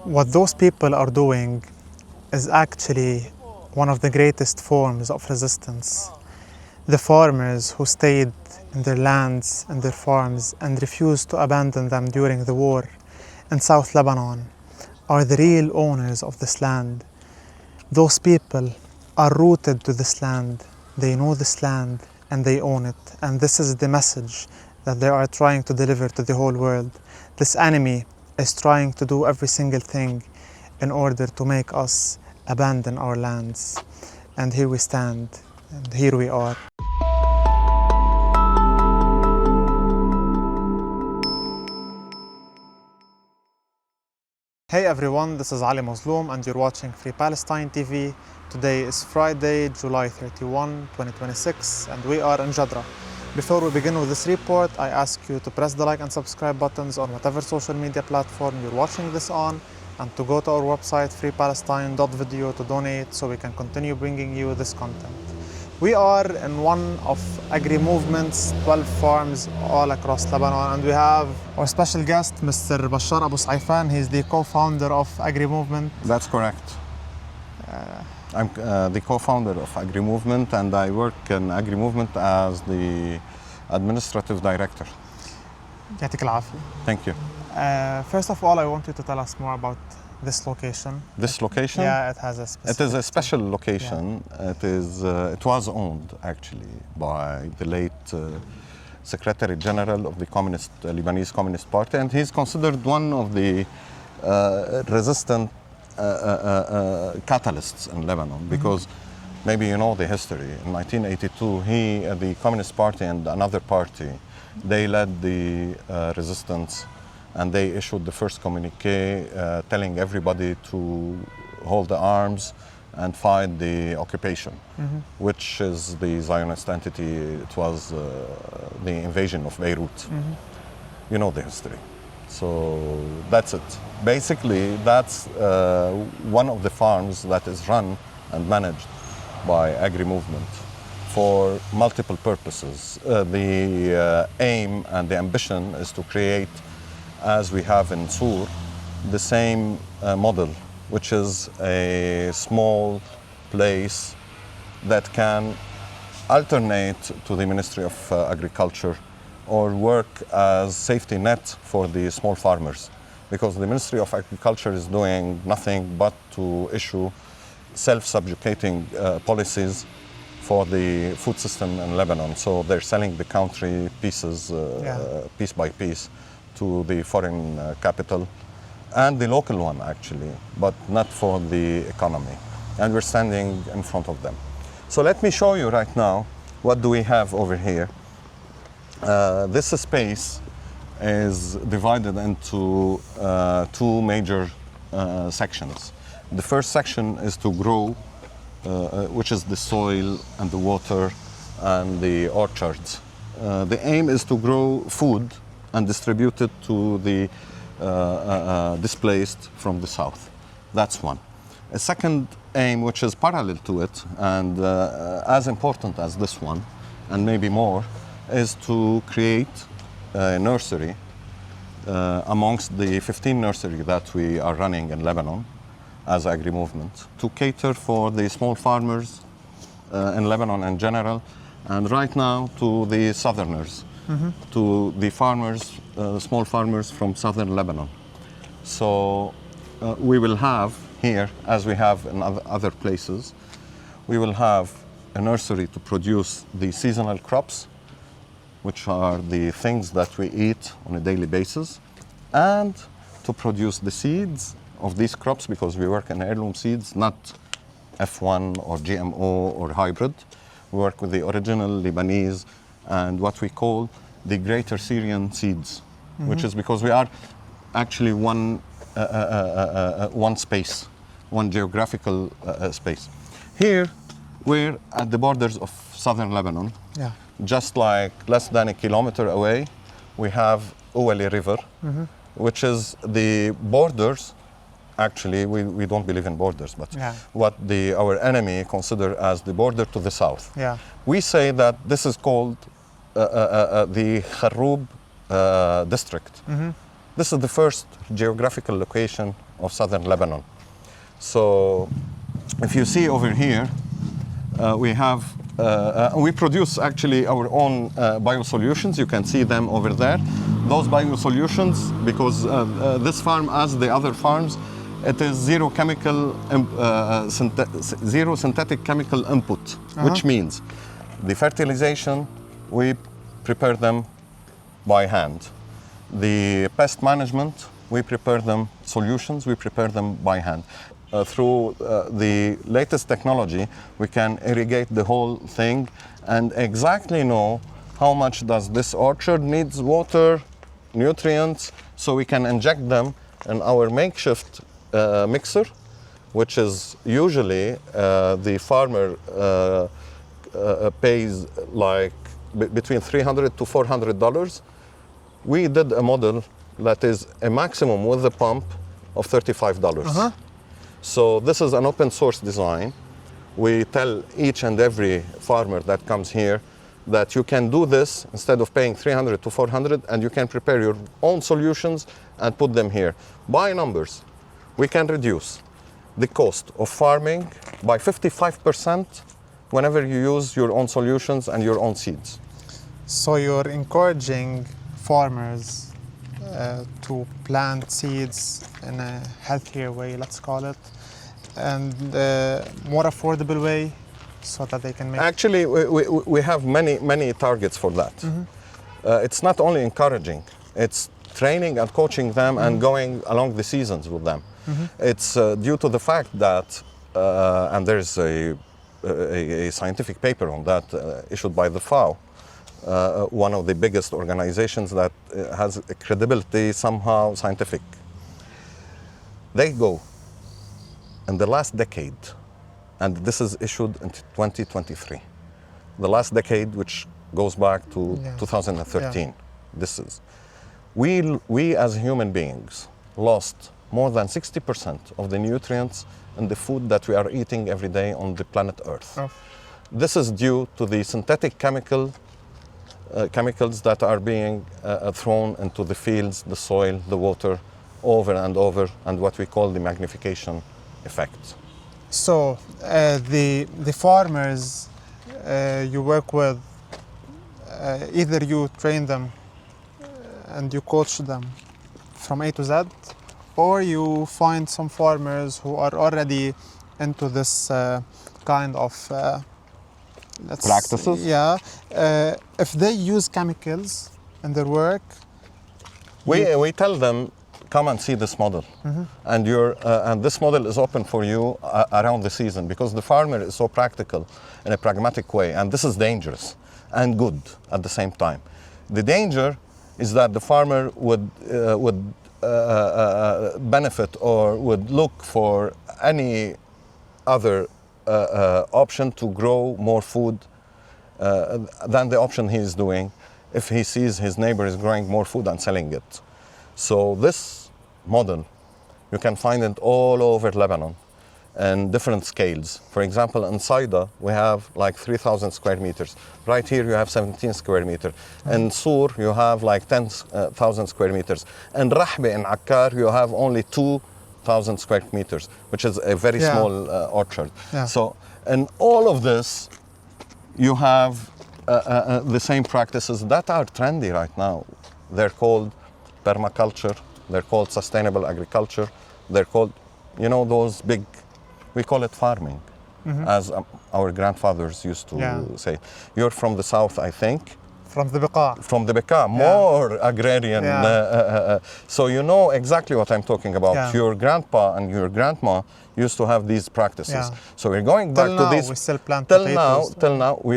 What those people are doing is actually one of the greatest forms of resistance. The farmers who stayed in their lands and their farms and refused to abandon them during the war in South Lebanon are the real owners of this land. Those people are rooted to this land. They know this land and they own it. And this is the message that they are trying to deliver to the whole world. This enemy is trying to do every single thing in order to make us abandon our lands. And here we stand, and here we are. Hey everyone, this is Ali Mazloum and you're watching Free Palestine TV. Today is Friday, July 31, 2026, and we are in Jadra. Before we begin with this report, I ask you to press the like and subscribe buttons on whatever social media platform you're watching this on, and to go to our website freepalestine.video to donate so we can continue bringing you this content. We are in one of AgriMovement's 12 farms all across Lebanon, and we have our special guest, Mr. Bashar Abu Seifan. He's the co-founder of AgriMovement. That's correct. I'm the co-founder of AgriMovement, and I work in AgriMovement as the administrative director. يعطيك العافية. Thank you. First of all, I want you to tell us more about this location. This location? Yeah, it has a specific... It is a special location. Yeah. It was owned actually by the late Secretary General of the Lebanese Communist Party, and he's considered one of the resistant catalysts in Lebanon, because maybe you know the history. In 1982, the Communist Party and another party, they led the resistance, and they issued the first communique telling everybody to hold the arms and fight the occupation, which is the Zionist entity. It was the invasion of Beirut. You know the history. So that's it. Basically, that's one of the farms that is run and managed by AgriMovement for multiple purposes. The aim and the ambition is to create, as we have in Sur, the same model, which is a small place that can alternate to the Ministry of Agriculture or work as safety net for the small farmers, because the Ministry of Agriculture is doing nothing but to issue self-subjugating policies for the food system in Lebanon. So they're selling the country pieces, piece by piece, to the foreign capital and the local one actually, but not for the economy. And we're standing in front of them. So let me show you right now, what do we have over here. This space is divided into two major sections. The first section is to grow, which is the soil and the water and the orchards. The aim is to grow food and distribute it to the displaced from the south. That's one. A second aim, which is parallel to it and as important as this one, and maybe more, is to create a nursery amongst the 15 nurseries that we are running in Lebanon as AgriMovement, to cater for the small farmers in Lebanon in general, and right now to the southerners, to the farmers, small farmers from southern Lebanon. So we will have here, as we have in other places, we will have a nursery to produce the seasonal crops, which are the things that we eat on a daily basis, and to produce the seeds of these crops, because we work in heirloom seeds, not F1 or GMO or hybrid. We work with the original Lebanese and what we call the greater Syrian seeds, which is because we are actually one space, one geographical space. Here, we're at the borders of southern Lebanon. Yeah. Just like less than a kilometer away, we have Ouali River, which is the borders. Actually, we don't believe in borders, but what our enemy consider as the border to the south. Yeah. We say that this is called the Kharroub district. This is the first geographical location of southern Lebanon. So if you see over here, we produce actually our own biosolutions. You can see them over there. Those biosolutions, because this farm, as the other farms, it is zero synthetic chemical input, which means the fertilization, we prepare them by hand. The pest management, we prepare them, solutions, we prepare them by hand. Through the latest technology, we can irrigate the whole thing and exactly know how much does this orchard needs water, nutrients, so we can inject them in our makeshift mixer, which is usually the farmer pays like between $300 to $400. We did a model that is a maximum with the pump of $35. So this is an open source design. We tell each and every farmer that comes here that you can do this instead of paying $300 to $400, and you can prepare your own solutions and put them here. By numbers, we can reduce the cost of farming by 55% whenever you use your own solutions and your own seeds. So you're encouraging farmers to plant seeds in a healthier way, let's call it, and more affordable way, so that they can make... Actually, we have many targets for that. It's not only encouraging, it's training and coaching them and going along the seasons with them. It's due to the fact that, and there's a scientific paper on that issued by the FAO, one of the biggest organizations that has a credibility, somehow scientific. They go in the last decade, and this is issued in 2023, the last decade, which goes back to 2013. This is, we as human beings lost more than 60% of the nutrients in the food that we are eating every day on the planet Earth. This is due to the synthetic chemicals that are being thrown into the fields, the soil, the water, over and over, and what we call the magnification effect. So the farmers you work with, either you train them and you coach them from A to Z, or you find some farmers who are already into this kind of practices? Yeah. If they use chemicals in their work, we tell them, come and see this model, and this model is open for you around the season, because the farmer is so practical in a pragmatic way, and this is dangerous and good at the same time. The danger is that the farmer would benefit or would look for any other option to grow more food than the option he is doing if he sees his neighbor is growing more food and selling it. So this model, you can find it all over Lebanon in different scales. For example, in Saida, we have like 3,000 square meters. Right here, you have 17 square meters. In Sur, you have like 10,000 square meters. In Rahbe, in Akkar, you have only 2,000 square meters, which is a very small orchard. So in all of this, you have the same practices that are trendy right now. They're called permaculture, they're called sustainable agriculture, they're called, you know, those big, we call it farming, as our grandfathers used to say. You're from the south, I think. From the Beqaa. From the Beqaa, more agrarian. So you know exactly what I'm talking about. Your grandpa and your grandma used to have these practices. So we're going back to these. We still plant till potatoes. now, we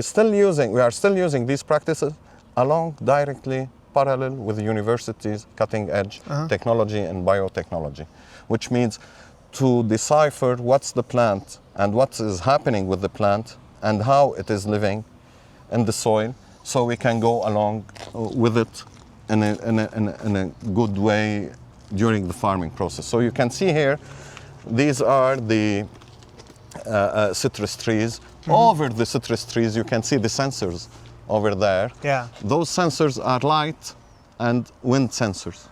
are still using these practices along directly parallel with the universities' cutting edge technology and biotechnology, which means to decipher what's the plant and what is happening with the plant and how it is living in the soil, so we can go along with it in a good way during the farming process. So you can see here, these are the citrus trees. Over the citrus trees, you can see the sensors over there. Those sensors are light and wind sensors.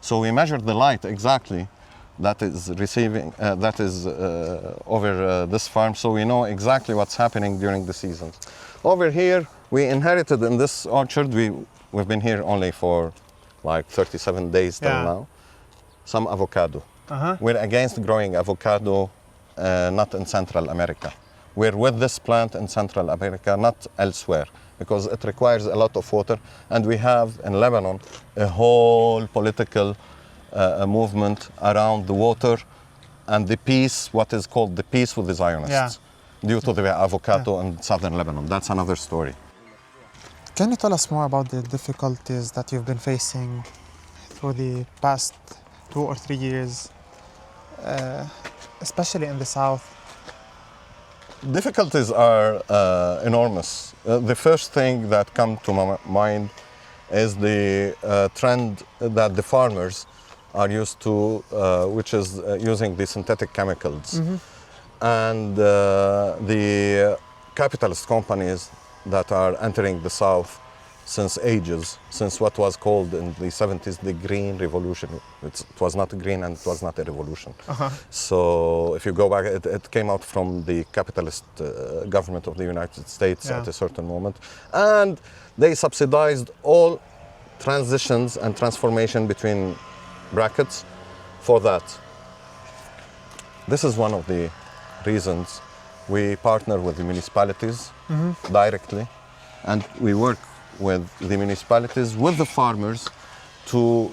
So we measured the light exactly that is receiving, over this farm, so we know exactly what's happening during the seasons. Over here, we inherited in this orchard, we've been here only for like 37 days till now, some avocado. We're against growing avocado, not in Central America. We're with this plant in Central America, not elsewhere, because it requires a lot of water. And we have in Lebanon a whole political movement around the water and the peace, what is called the peace with the Zionists, due to the avocado in southern Lebanon. That's another story. Can you tell us more about the difficulties that you've been facing through the past 2 or 3 years, especially in the south? Difficulties are enormous. The first thing that comes to my mind is the trend that the farmers are used to, which is using the synthetic chemicals. And the capitalist companies that are entering the South since ages, since what was called in the 70s the Green Revolution. It was not green and it was not a revolution. So if you go back, it came out from the capitalist government of the United States at a certain moment. And they subsidized all transitions and transformation between brackets for that. This is one of the reasons we partner with the municipalities directly, and we work with the municipalities, with the farmers, to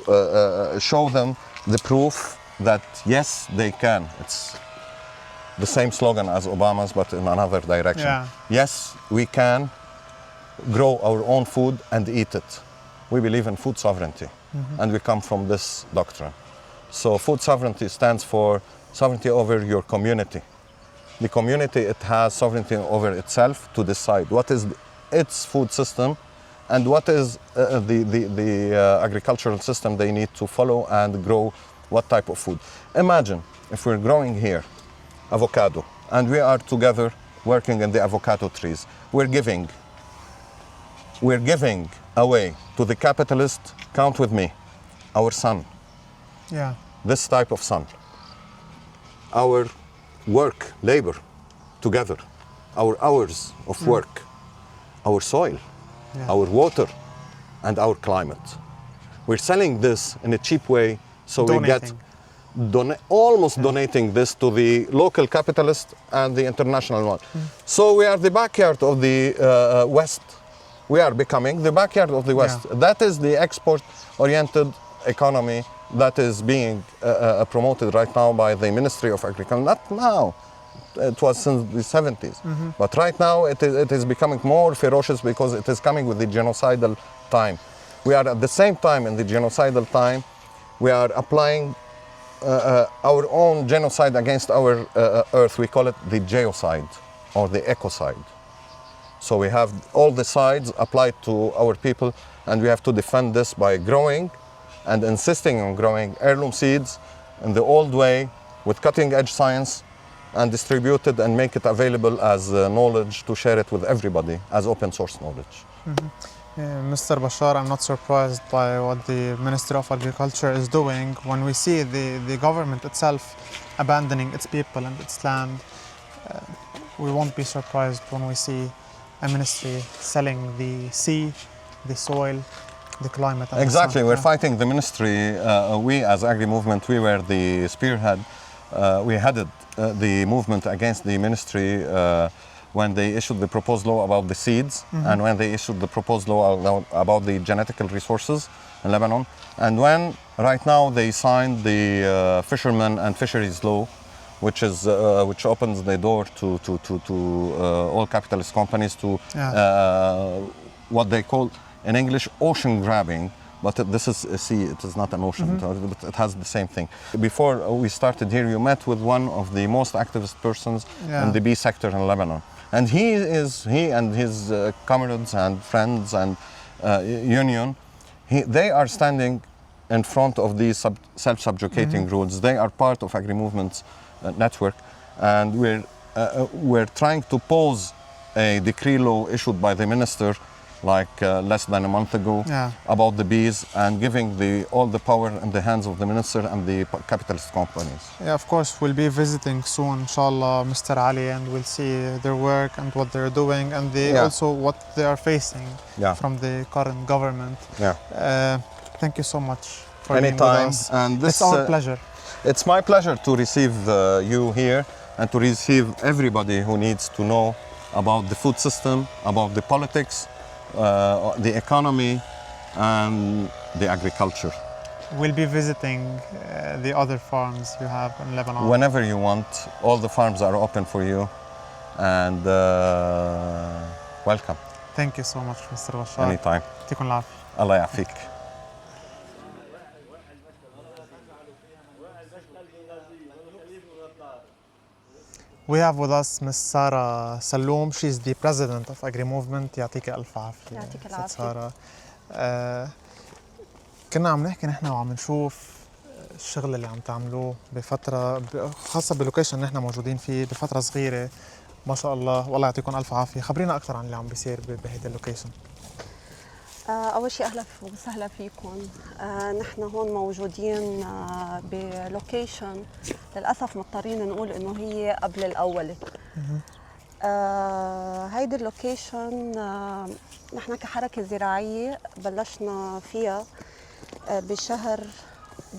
show them the proof that yes, they can. It's the same slogan as Obama's, but in another direction. Yes, we can grow our own food and eat it. We believe in food sovereignty, and we come from this doctrine. So food sovereignty stands for sovereignty over your community. The community, it has sovereignty over itself to decide what is its food system and what is the agricultural system they need to follow and grow what type of food. Imagine if we're growing here avocado and we are together working in the avocado trees. We're giving away to the capitalist, count with me, our sun. This type of sun. Our work, labor, together, our hours of work, our soil, our water, and our climate. We're selling this in a cheap way, so Donating. we get almost donating this to the local capitalist and the international one. So we are the backyard of the West. We are becoming the backyard of the West. That is the export-oriented economy that is being promoted right now by the Ministry of Agriculture. Not now, it was since the 70s. But right now it is becoming more ferocious because it is coming with the genocidal time. We are at the same time in the genocidal time, we are applying our own genocide against our earth. We call it the geocide or the ecocide. So we have all the sides applied to our people, and we have to defend this by growing and insisting on growing heirloom seeds in the old way with cutting-edge science and distribute it and make it available as knowledge to share it with everybody as open source knowledge. Mr. Bashar, I'm not surprised by what the Ministry of Agriculture is doing when we see the government itself abandoning its people and its land. We won't be surprised when we see a ministry selling the sea, the soil, the climate. And exactly, the sun. we're fighting the ministry. We as AgriMovement, we were the spearhead. We headed the movement against the ministry when they issued the proposed law about the seeds and when they issued the proposed law about the genetical resources in Lebanon. And when right now they signed the fishermen and fisheries law, which opens the door to all capitalist companies to what they call in English ocean grabbing, but this is a sea, it is not an ocean, but it has the same thing. Before we started here, you met with one of the most activist persons in the bee sector in Lebanon. And he and his comrades and friends and union, they are standing in front of these self-subjugating rules. They are part of AgriMovement's network, and we're trying to pose a decree law issued by the minister like less than a month ago, Yeah. about the bees and giving all the power in the hands of the minister and the capitalist companies. Yeah, of course, we'll be visiting soon, inshallah, Mr. Ali, and we'll see their work and what they're doing, and also what they are facing from the current government. Yeah. Thank you so much for Anytime. being with us. And it's our pleasure. It's my pleasure to receive you here and to receive everybody who needs to know about the food system, about the politics, the economy, and the agriculture. We'll be visiting the other farms you have in Lebanon. Whenever you want, all the farms are open for you, and welcome. Thank you so much, Mr. Bashar. Anytime. يعطيكم العافية. Allah يعافيك. We have with us Ms. Sarah Salloum. She's the president of AgriMovement. يعطيك ألف عافية. يعطيك ست العافية. سارة. كنا عم نحكي نحن وعم نشوف الشغل اللي عم تعملوه بفترة خاصة باللوكيشن اللي نحن موجودين فيه بفترة صغيرة ما شاء الله، والله يعطيكم ألف عافية. خبرينا أكثر عن اللي عم بيصير بهيدا اللوكيشن. أول شيء أهلا وسهلا فيكم. نحن هون موجودين بلوكيشن للأسف مضطرين نقول إنه هي قبل الأولى. هيدي اللوكيشن نحن كحركة زراعية بلشنا فيها بشهر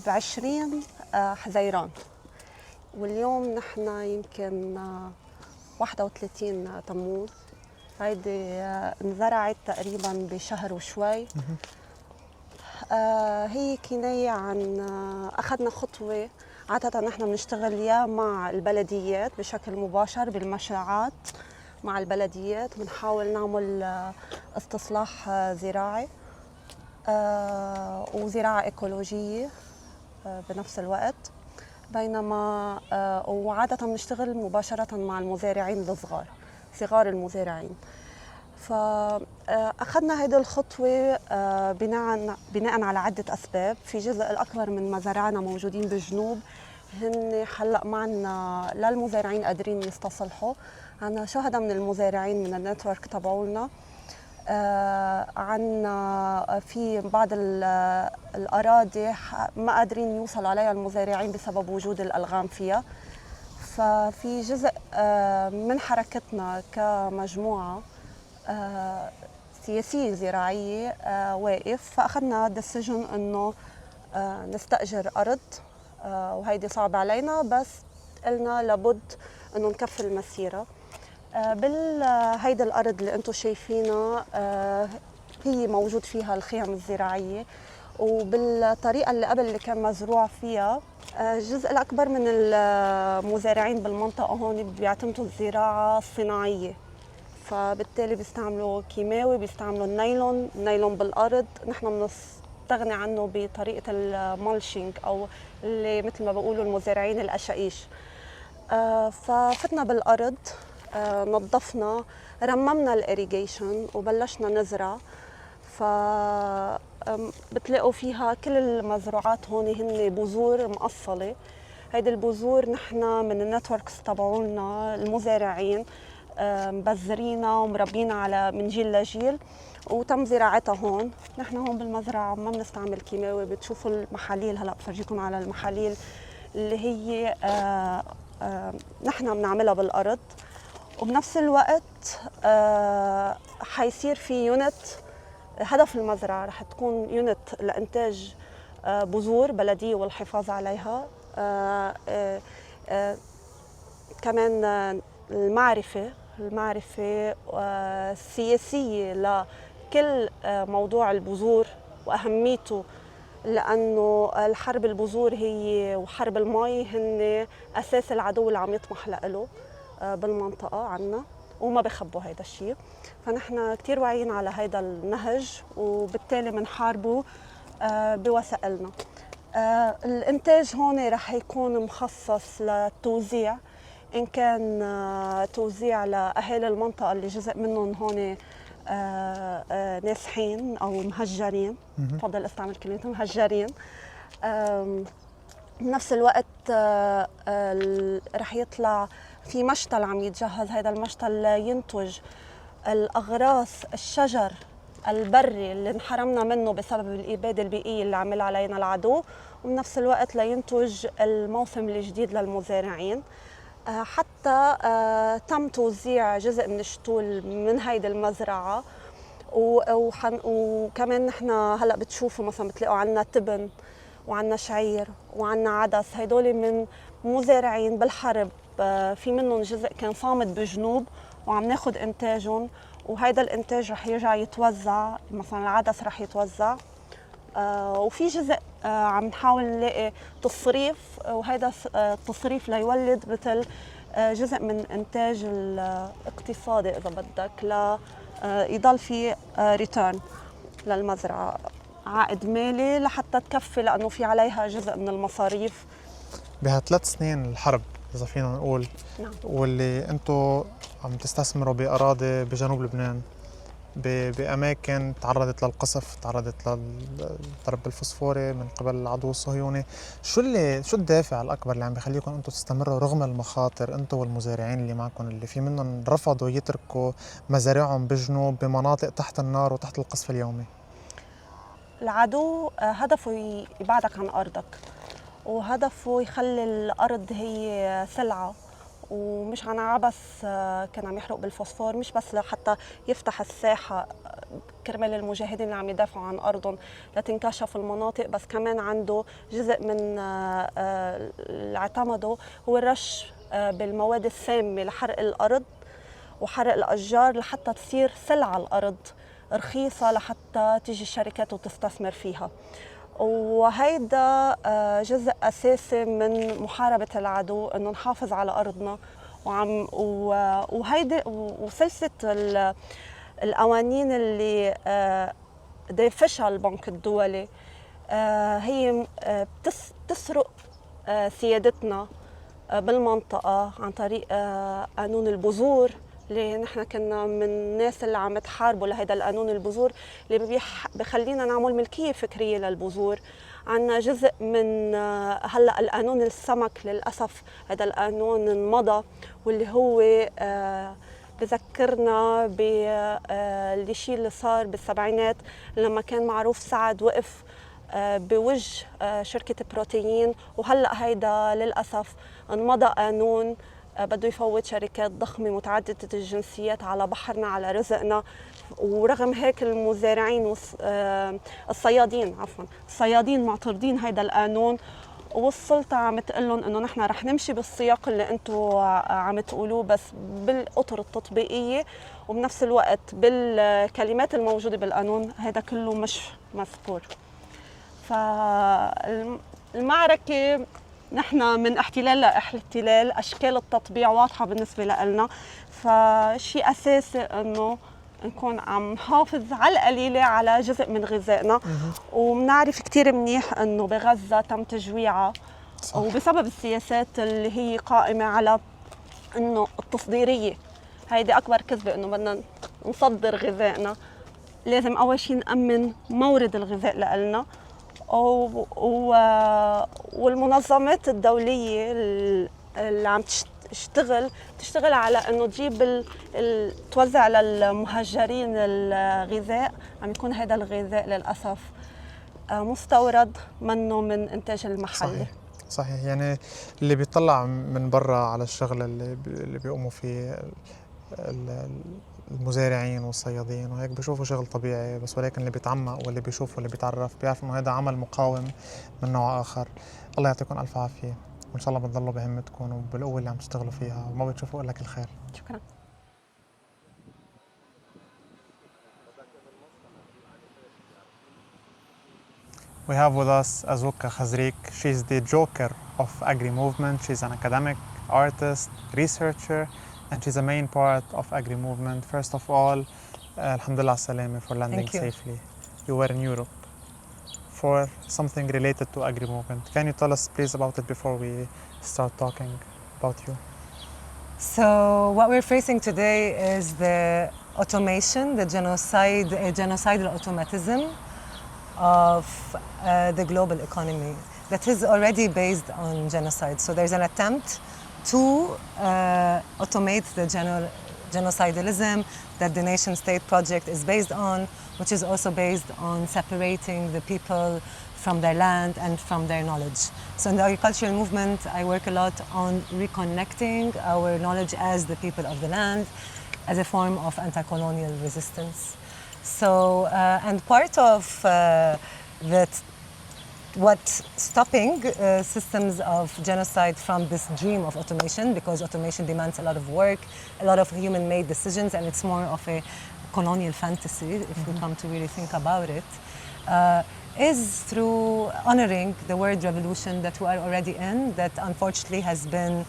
ب20 حزيران، واليوم نحن يمكن 31 تموز. هيدي انزرعت تقريبا بشهر وشوي. هي كناية عن أخذنا خطوة. عادة نحن بنشتغل يا مع البلديات بشكل مباشر بالمشاعات مع البلديات، بنحاول نعمل استصلاح زراعي وزراعة إيكولوجية بنفس الوقت، بينما وعادة بنشتغل مباشرة مع المزارعين الصغار، صغار المزارعين. فأخذنا هيدي الخطوة بناء على عدة أسباب. في جزء الأكبر من مزارعنا موجودين بالجنوب هن هلأ معنا للمزارعين قادرين يستصلحوا. عنا شهداء من المزارعين من النتورك تبعولنا. عنا في بعض الأراضي ما قادرين يوصل عليها المزارعين بسبب وجود الألغام فيها. ففي جزء من حركتنا كمجموعة سياسية زراعية واقف، فأخذنا ديسيجن إنه نستأجر أرض، وهيدي صعب علينا بس قلنا لابد إنه نكفي المسيرة. هيدي الأرض اللي أنتم شايفينها هي موجود فيها الخيام الزراعية، وبالطريقة اللي قبل اللي كان مزروع فيها الجزء الأكبر من المزارعين بالمنطقة هون بيعتمدوا الزراعة الصناعية، فبالتالي بيستعملوا كيماوي، بيستعملوا النايلون بالأرض. نحن بنستغني عنه بطريقة المالشينج أو اللي مثل ما بيقولوا المزارعين القشاقيش. ففتنا بالأرض، نظفنا، رممنا الإيريجيشن وبلشنا نزرع. بتلاقوا فيها كل المزروعات هون هن بذور مقصلة. هيدي البذور نحن من النتوركس تبعولنا المزارعين مبذرينها ومربينا على من جيل لجيل، وتم زراعتها هون. نحن هون بالمزرعة ما بنستعمل كيماوي. بتشوفوا المحاليل، هلا بفرجيكم على المحاليل اللي هي نحن بنعملها بالأرض. وبنفس الوقت حيصير في يونت. هدف المزرعة رح تكون يونت لإنتاج بذور بلدية والحفاظ عليها. كمان المعرفة السياسية لكل موضوع البذور وأهميته، لأنه الحرب البذور هي وحرب المي هن أساس العدو اللي عم يطمح له بالمنطقة عنا، وما بخبوا هيدا الشيء. فنحن كتير واعيين على هيدا النهج، وبالتالي بنحاربه بوسائلنا. الإنتاج هون رح يكون مخصص للتوزيع، إن كان توزيع لأهالي المنطقة اللي جزء منهم هون نازحين أو مهجرين. تفضل استعمل كلمة مهجرين. بنفس الوقت رح يطلع في مشتل عم يتجهز. هذا المشتل ينتج الأغراس الشجر البري اللي انحرمنا منه بسبب الإبادة البيئية اللي عمل علينا العدو، وبنفس الوقت لينتج الموسم الجديد للمزارعين. حتى تم توزيع جزء من الشتول من هيدي المزرعة، وكمان نحن هلا بتشوفوا مثلا بتلاقوا عنا تبن وعنا شعير وعنا عدس، هيدول من مزارعين بالحرب، في منهم جزء كان صامد بجنوب وعم ناخد انتاجهم، وهيدا الانتاج رح يرجع يتوزع، مثلا العدس رح يتوزع، وفي جزء عم نحاول نلاقي تصريف، وهيدا التصريف ليولد مثل جزء من انتاج الاقتصادي اذا بدك، يضل في ريتيرن للمزرعه، عائد مالي لحتى تكفي، لانه في عليها جزء من المصاريف. بها3 سنين الحرب اذا فينا نقول، نعم. واللي انتم عم تستثمروا باراضي بجنوب لبنان باماكن تعرضت للقصف، تعرضت للضرب الفوسفوري من قبل العدو الصهيوني، شو الدافع الاكبر اللي عم بيخليكم انتم تستمروا رغم المخاطر، انتم والمزارعين اللي معكم اللي في منهم رفضوا يتركوا مزارعهم بجنوب بمناطق تحت النار وتحت القصف اليومي؟ العدو هدفه يبعدك عن ارضك، وهدفه يخلي الارض هي سلعه ومش عن عبس. كان عم يحرق بالفوسفور مش بس لحتى يفتح الساحه كرمال المجاهدين اللي عم يدافعوا عن ارضهم لتنكشف المناطق، بس كمان عنده جزء من اللي اعتمده هو الرش بالمواد السامه لحرق الارض وحرق الاشجار لحتى تصير سلعه الارض رخيصه لحتى تيجي الشركات وتستثمر فيها. وهيدا جزء أساسي من محاربة العدو، إنه نحافظ على أرضنا، وهيدي وسلسلة القوانين اللي فشل البنك الدولي هي بتسرق سيادتنا بالمنطقة عن طريق قانون البذور، اللي نحن كنا من الناس اللي عم تحاربوا لهيدا القانون البذور اللي بخلينا نعمل ملكية فكرية للبذور. عنا جزء من هلا القانون السمك، للأسف هذا القانون انمضى، واللي هو بذكرنا بالشيء اللي صار بالسبعينات لما كان معروف سعد وقف بوجه شركة بروتين، وهلا هيدا للأسف انمضى قانون بده يفوت شركات ضخمة متعددة الجنسيات على بحرنا، على رزقنا. ورغم هيك المزارعين الصيادين معترضين هيدا القانون، والسلطة عم تقول لهم انه نحن رح نمشي بالسياق اللي انتم عم تقولوه، بس بالاطر التطبيقية وبنفس الوقت بالكلمات الموجودة بالقانون هيدا كله مش مذكور. فالمعركة نحن من احتلال لاحتلال، اشكال التطبيع واضحه بالنسبه لنا، فشيء اساسي انه نكون عم نحافظ على القليله على جزء من غذائنا. وبنعرف كثير منيح انه بغزه تم تجويعها، وبسبب السياسات اللي هي قائمه على انه التصديريه، هيدي اكبر كذبه، انه بدنا نصدر غذائنا. لازم اول شيء نامن مورد الغذاء لنا، والمنظمات الدولية اللي عم تشتغل على انه تجيب توزع للمهجرين الغذاء، عم يكون هذا الغذاء للاسف مستورد منه من انتاج المحلي. صحيح. يعني اللي بيطلع من برا على الشغل اللي بيقوموا فيه المزارعين والصيادين وهيك بيشوفوا شغل طبيعي بس، ولكن اللي بيتعمق واللي بيشوف واللي بيتعرف بيعرف انه هذا عمل مقاوم من نوع اخر. الله يعطيكم الف عافيه، وان شاء الله بتضلوا بهمتكم وبالقوه اللي عم تشتغلوا فيها وما بتشوفوا الا كل الخير. شكرا. We have with us Eazuka Khazik. She's the joker of AgriMovement. She's an academic, artist, researcher, and she's a main part of AgriMovement. First of all, alhamdulillah salama for landing safely. You were in Europe for something related to AgriMovement. Can you tell us please about it before we start talking about you? So what we're facing today is the automation, the genocidal automatism of the global economy that is already based on genocide. So there's an attempt to automate the genocidalism that the nation-state project is based on, which is also based on separating the people from their land and from their knowledge. So in the agricultural movement, I work a lot on reconnecting our knowledge as the people of the land as a form of anti-colonial resistance. So, and part of what's stopping systems of genocide from this dream of automation, because automation demands a lot of work, a lot of human-made decisions, and it's more of a colonial fantasy, if we come to really think about it, is through honoring the word revolution that we are already in, that unfortunately has been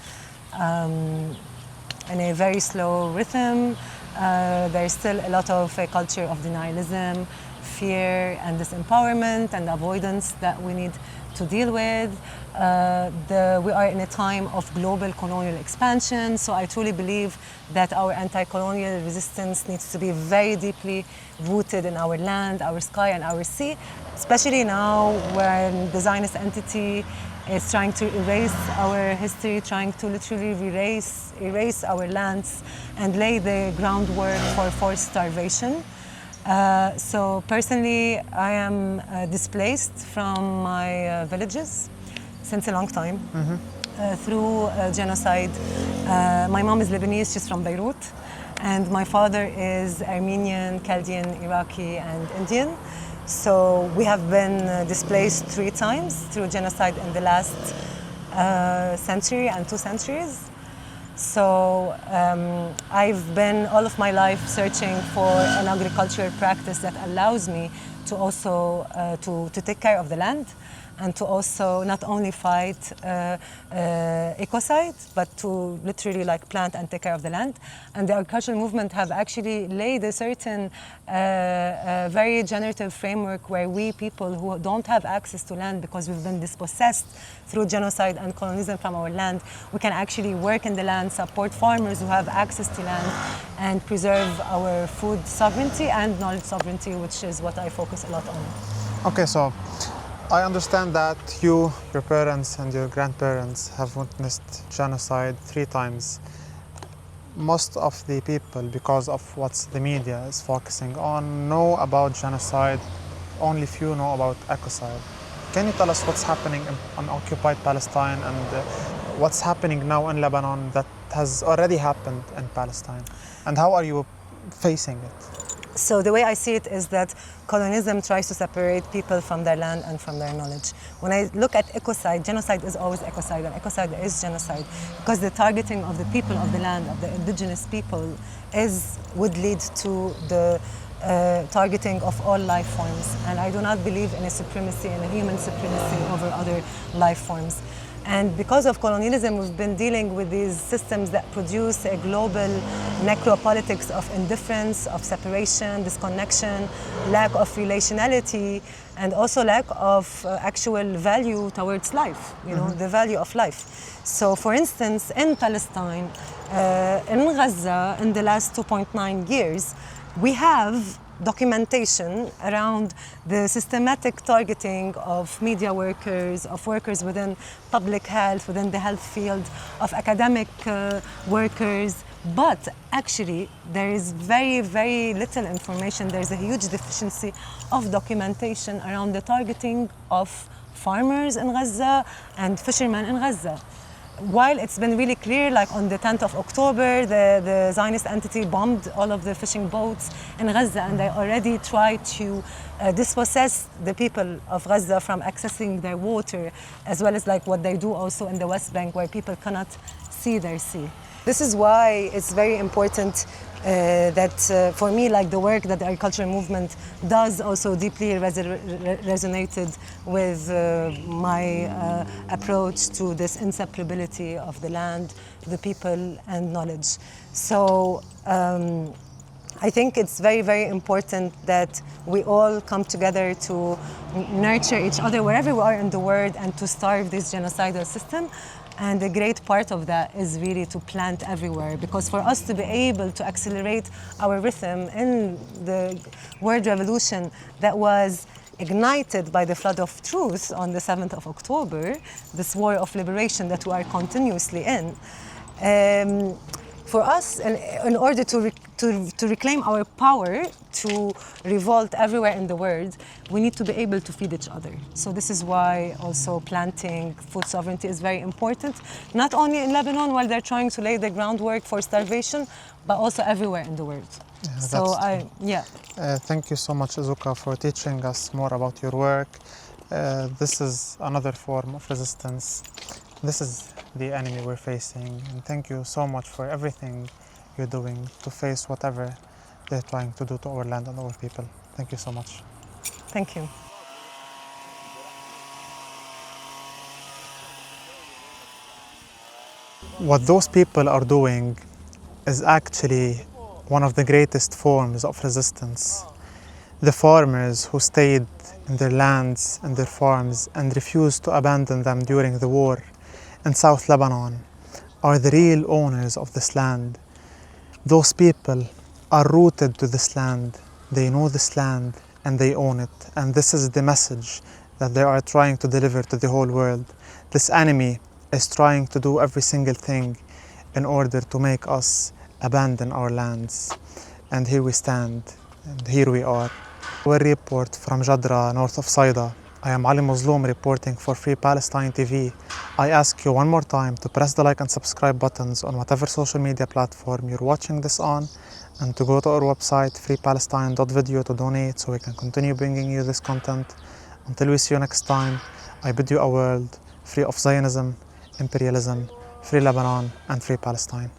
in a very slow rhythm. There's still a lot of a culture of denialism, fear and disempowerment and avoidance that we need to deal with. We are in a time of global colonial expansion, so I truly believe that our anti-colonial resistance needs to be very deeply rooted in our land, our sky and our sea, especially now when the Zionist entity is trying to erase our history, trying to literally erase our lands and lay the groundwork for forced starvation. So personally, I am displaced from my villages since a long time through genocide. My mom is Lebanese, she's from Beirut, and my father is Armenian, Chaldean, Iraqi, and Indian. So we have been displaced 3 times through genocide in the last century and 2 centuries. So I've been all of my life searching for an agricultural practice that allows me to also to take care of the land and to also not only fight ecocide, but to literally like plant and take care of the land. And the agricultural movement have actually laid a certain very generative framework where we people who don't have access to land because we've been dispossessed through genocide and colonialism from our land, we can actually work in the land, support farmers who have access to land, and preserve our food sovereignty and knowledge sovereignty, which is what I focus a lot on. Okay, so I understand that you, your parents and your grandparents have witnessed genocide 3 times. Most of the people, because of what the media is focusing on, know about genocide. Only few know about ecocide. Can you tell us what's happening on occupied Palestine and what's happening now in Lebanon that has already happened in Palestine? And how are you facing it? So the way I see it is that colonialism tries to separate people from their land and from their knowledge. When I look at ecocide, genocide is always ecocide, and ecocide is genocide because the targeting of the people of the land, of the indigenous people, would lead to the targeting of all life forms. And I do not believe in a supremacy, in a human supremacy over other life forms. And because of colonialism, we've been dealing with these systems that produce a global necropolitics of indifference, of separation, disconnection, lack of relationality, and also lack of actual value towards life, the value of life. So for instance, in Palestine, in Gaza, in the last 2.9 years, we have documentation around the systematic targeting of media workers, of workers within public health, within the health field, of academic workers. But actually, there is very, very little information. There's a huge deficiency of documentation around the targeting of farmers in Gaza and fishermen in Gaza. While it's been really clear, like on the 10th of October, the Zionist entity bombed all of the fishing boats in Gaza, and they already tried to dispossess the people of Gaza from accessing their water, as well as like what they do also in the West Bank, where people cannot see their sea. This is why it's very important that for me, like the work that the agricultural movement does also deeply resonated with my approach to this inseparability of the land, the people, and knowledge. So I think it's very, very important that we all come together to nurture each other wherever we are in the world and to starve this genocidal system. And a great part of that is really to plant everywhere, because for us to be able to accelerate our rhythm in the world revolution that was ignited by the flood of truth on the 7th of October, this war of liberation that we are continuously in, for us, in order to reclaim our power to revolt everywhere in the world, we need to be able to feed each other. So this is why also planting food sovereignty is very important, not only in Lebanon while they're trying to lay the groundwork for starvation, but also everywhere in the world. Thank you so much, Eazuka, for teaching us more about your work. This is another form of resistance. This is the enemy we're facing, and thank you so much for everything you're doing to face whatever they're trying to do to our land and our people. Thank you so much. Thank you. What those people are doing is actually one of the greatest forms of resistance. The farmers who stayed in their lands and their farms and refused to abandon them during the war in South Lebanon are the real owners of this land. Those people are rooted to this land. They know this land and they own it. And this is the message that they are trying to deliver to the whole world. This enemy is trying to do every single thing in order to make us abandon our lands. And here we stand, and here we are. Our report from Jadra, north of Saida. I am Ali Mazloum reporting for Free Palestine TV. I ask you one more time to press the like and subscribe buttons on whatever social media platform you're watching this on, and to go to our website freepalestine.video to donate so we can continue bringing you this content. Until we see you next time, I bid you a world free of Zionism, imperialism, free Lebanon, and free Palestine.